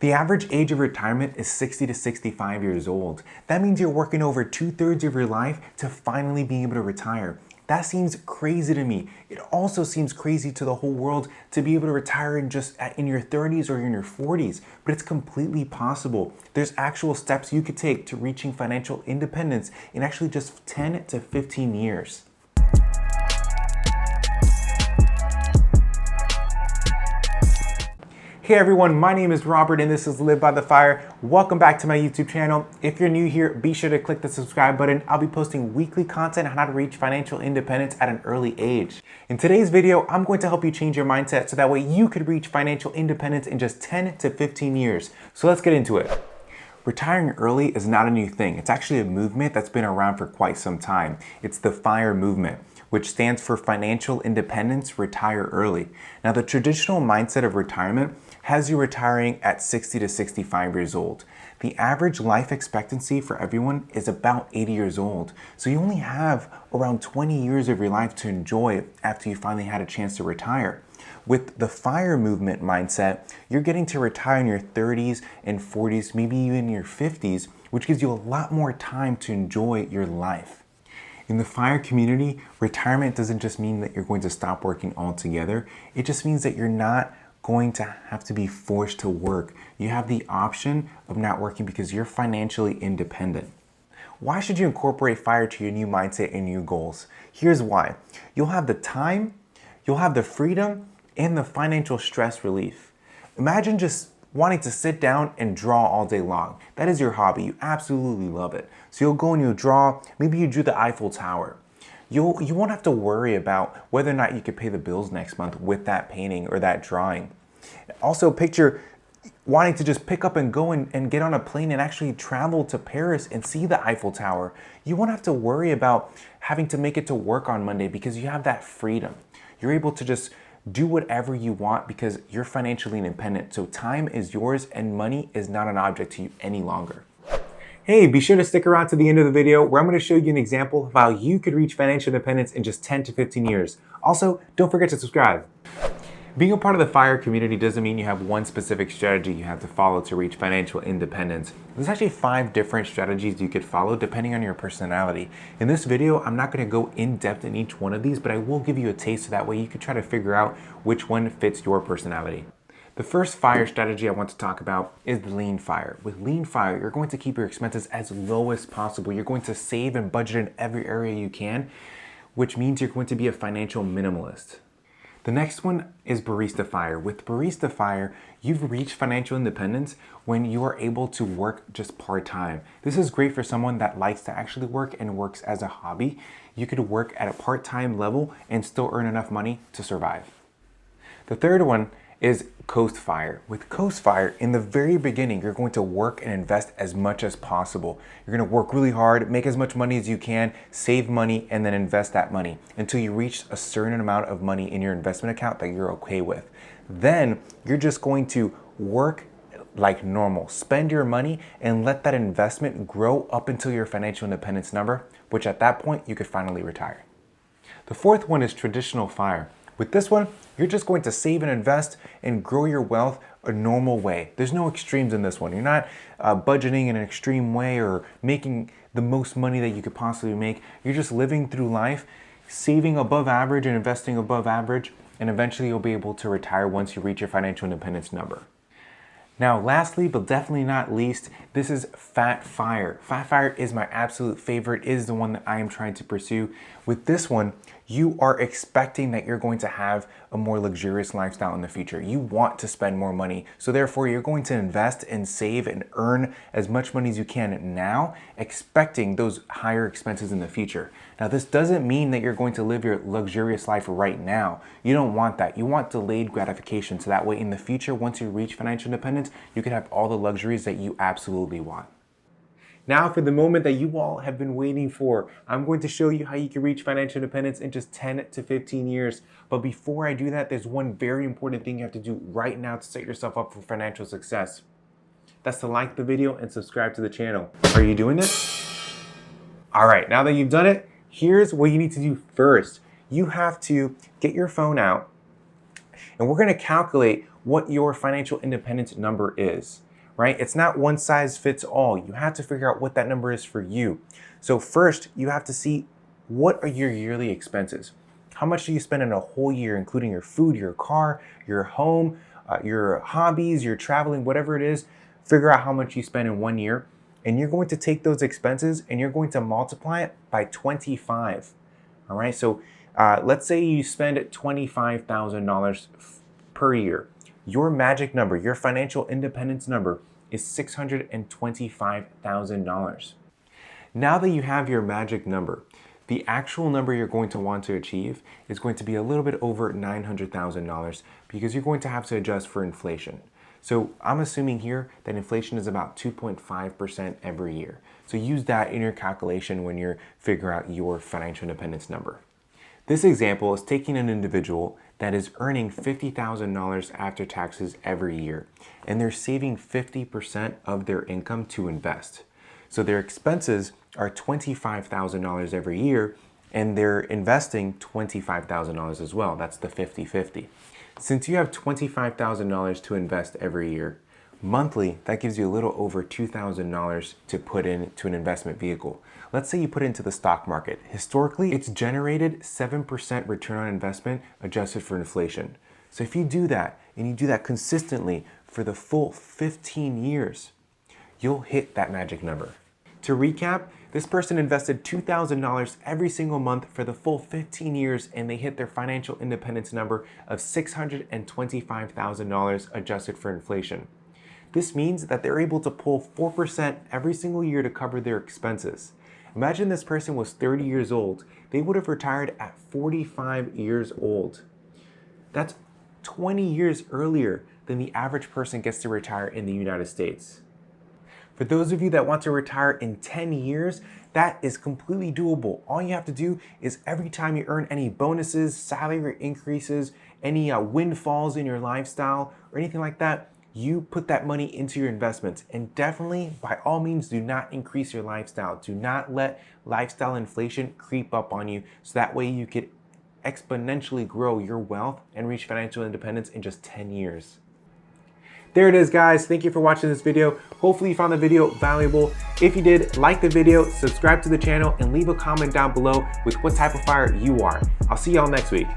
The average age of retirement is 60 to 65 years old. That means you're working over 2/3 of your life to finally be able to retire. That seems crazy to me. It also seems crazy to the whole world to be able to retire in your 30s or in your 40s, but it's completely possible. There's actual steps you could take to reaching financial independence in actually just 10 to 15 years. Hey everyone, my name is Robert and this is Live by the Fire. Welcome back to my YouTube channel. If you're new here, be sure to click the subscribe button. I'll be posting weekly content on how to reach financial independence at an early age. In today's video, I'm going to help you change your mindset so that way you could reach financial independence in just 10 to 15 years. So let's get into it. Retiring early is not a new thing. It's actually a movement that's been around for quite some time. It's the FIRE movement, which stands for Financial Independence, Retire Early. Now, the traditional mindset of retirement has you retiring at 60 to 65 years old. The average life expectancy for everyone is about 80 years old. So you only have around 20 years of your life to enjoy after you finally had a chance to retire. With the FIRE movement mindset, you're getting to retire in your 30s and 40s, maybe even your 50s, which gives you a lot more time to enjoy your life. In the FIRE community, retirement doesn't just mean that you're going to stop working altogether. It just means that you're not going to have to be forced to work. You have the option of not working because you're financially independent. Why should you incorporate FIRE to your new mindset and new goals? Here's why. You'll have the time, you'll have the freedom, and the financial stress relief. Imagine just wanting to sit down and draw all day long. That is your hobby. You absolutely love it. So you'll go and you'll draw. Maybe you drew the Eiffel Tower. You won't have to worry about whether or not you could pay the bills next month with that painting or that drawing. Also picture wanting to just pick up and go and get on a plane and actually travel to Paris and see the Eiffel Tower. You won't have to worry about having to make it to work on Monday because you have that freedom. You're able to just do whatever you want because you're financially independent. So time is yours and money is not an object to you any longer. Hey, be sure to stick around to the end of the video where I'm going to show you an example of how you could reach financial independence in just 10 to 15 years. Also, don't forget to subscribe. Being a part of the FIRE community doesn't mean you have one specific strategy you have to follow to reach financial independence. There's actually 5 different strategies you could follow depending on your personality. In this video, I'm not going to go in depth in each one of these, but I will give you a taste so that way you can try to figure out which one fits your personality. The first FIRE strategy I want to talk about is the lean FIRE. With lean FIRE, you're going to keep your expenses as low as possible. You're going to save and budget in every area you can, which means you're going to be a financial minimalist. The next one is Barista FIRE. With Barista FIRE, you've reached financial independence when you are able to work just part-time. This is great for someone that likes to actually work and works as a hobby. You could work at a part-time level and still earn enough money to survive. The third one is Coast FIRE. With Coast FIRE, in the very beginning, you're going to work and invest as much as possible. You're going to work really hard, make as much money as you can, save money, and then invest that money until you reach a certain amount of money in your investment account that you're okay with. Then you're just going to work like normal. Spend your money and let that investment grow up until your financial independence number, which at that point you could finally retire. The fourth one is traditional FIRE. With this one, you're just going to save and invest and grow your wealth a normal way. There's no extremes in this one. You're not budgeting in an extreme way or making the most money that you could possibly make. You're just living through life, saving above average and investing above average, and eventually you'll be able to retire once you reach your financial independence number. Now, lastly, but definitely not least, this is Fat FIRE. Fat FIRE is my absolute favorite, is the one that I am trying to pursue. With this one, you are expecting that you're going to have a more luxurious lifestyle in the future. You want to spend more money. So therefore, you're going to invest and save and earn as much money as you can now, expecting those higher expenses in the future. Now, this doesn't mean that you're going to live your luxurious life right now. You don't want that. You want delayed gratification. So that way in the future, once you reach financial independence, you can have all the luxuries that you absolutely want. Now for the moment that you all have been waiting for, I'm going to show you how you can reach financial independence in just 10 to 15 years. But before I do that, there's one very important thing you have to do right now to set yourself up for financial success. That's to like the video and subscribe to the channel. Are you doing it? All right, now that you've done it, here's what you need to do first. You have to get your phone out and we're going to calculate what your financial independence number is, right? It's not one size fits all. You have to figure out what that number is for you. So first, you have to see, what are your yearly expenses? How much do you spend in a whole year, including your food, your car, your home, your hobbies, your traveling, whatever it is? Figure out how much you spend in 1 year, and you're going to take those expenses and you're going to multiply it by 25. All right, so let's say you spend $25,000 per year. Your magic number, your financial independence number, is $625,000. Now that you have your magic number, the actual number you're going to want to achieve is going to be a little bit over $900,000 because you're going to have to adjust for inflation. So I'm assuming here that inflation is about 2.5% every year. So use that in your calculation when you're figuring out your financial independence number. This example is taking an individual that is earning $50,000 after taxes every year, and they're saving 50% of their income to invest. So their expenses are $25,000 every year, and they're investing $25,000 as well. That's the 50-50. Since you have $25,000 to invest every year, monthly, that gives you a little over $2,000 to put into an investment vehicle. Let's say you put it into the stock market. Historically, it's generated 7% return on investment adjusted for inflation. So if you do that, and you do that consistently for the full 15 years, you'll hit that magic number. To recap, this person invested $2,000 every single month for the full 15 years, and they hit their financial independence number of $625,000 adjusted for inflation. This means that they're able to pull 4% every single year to cover their expenses. Imagine this person was 30 years old. They would have retired at 45 years old. That's 20 years earlier than the average person gets to retire in the United States. For those of you that want to retire in 10 years, that is completely doable. All you have to do is every time you earn any bonuses, salary increases, any windfalls in your lifestyle, or anything like that, you put that money into your investments. And definitely, by all means, do not increase your lifestyle. Do not let lifestyle inflation creep up on you, so that way you could exponentially grow your wealth and reach financial independence in just 10 years. There it is, guys. Thank you for watching this video. Hopefully you found the video valuable. If you did, like the video, subscribe to the channel, and leave a comment down below with what type of fire you are. I'll see y'all next week.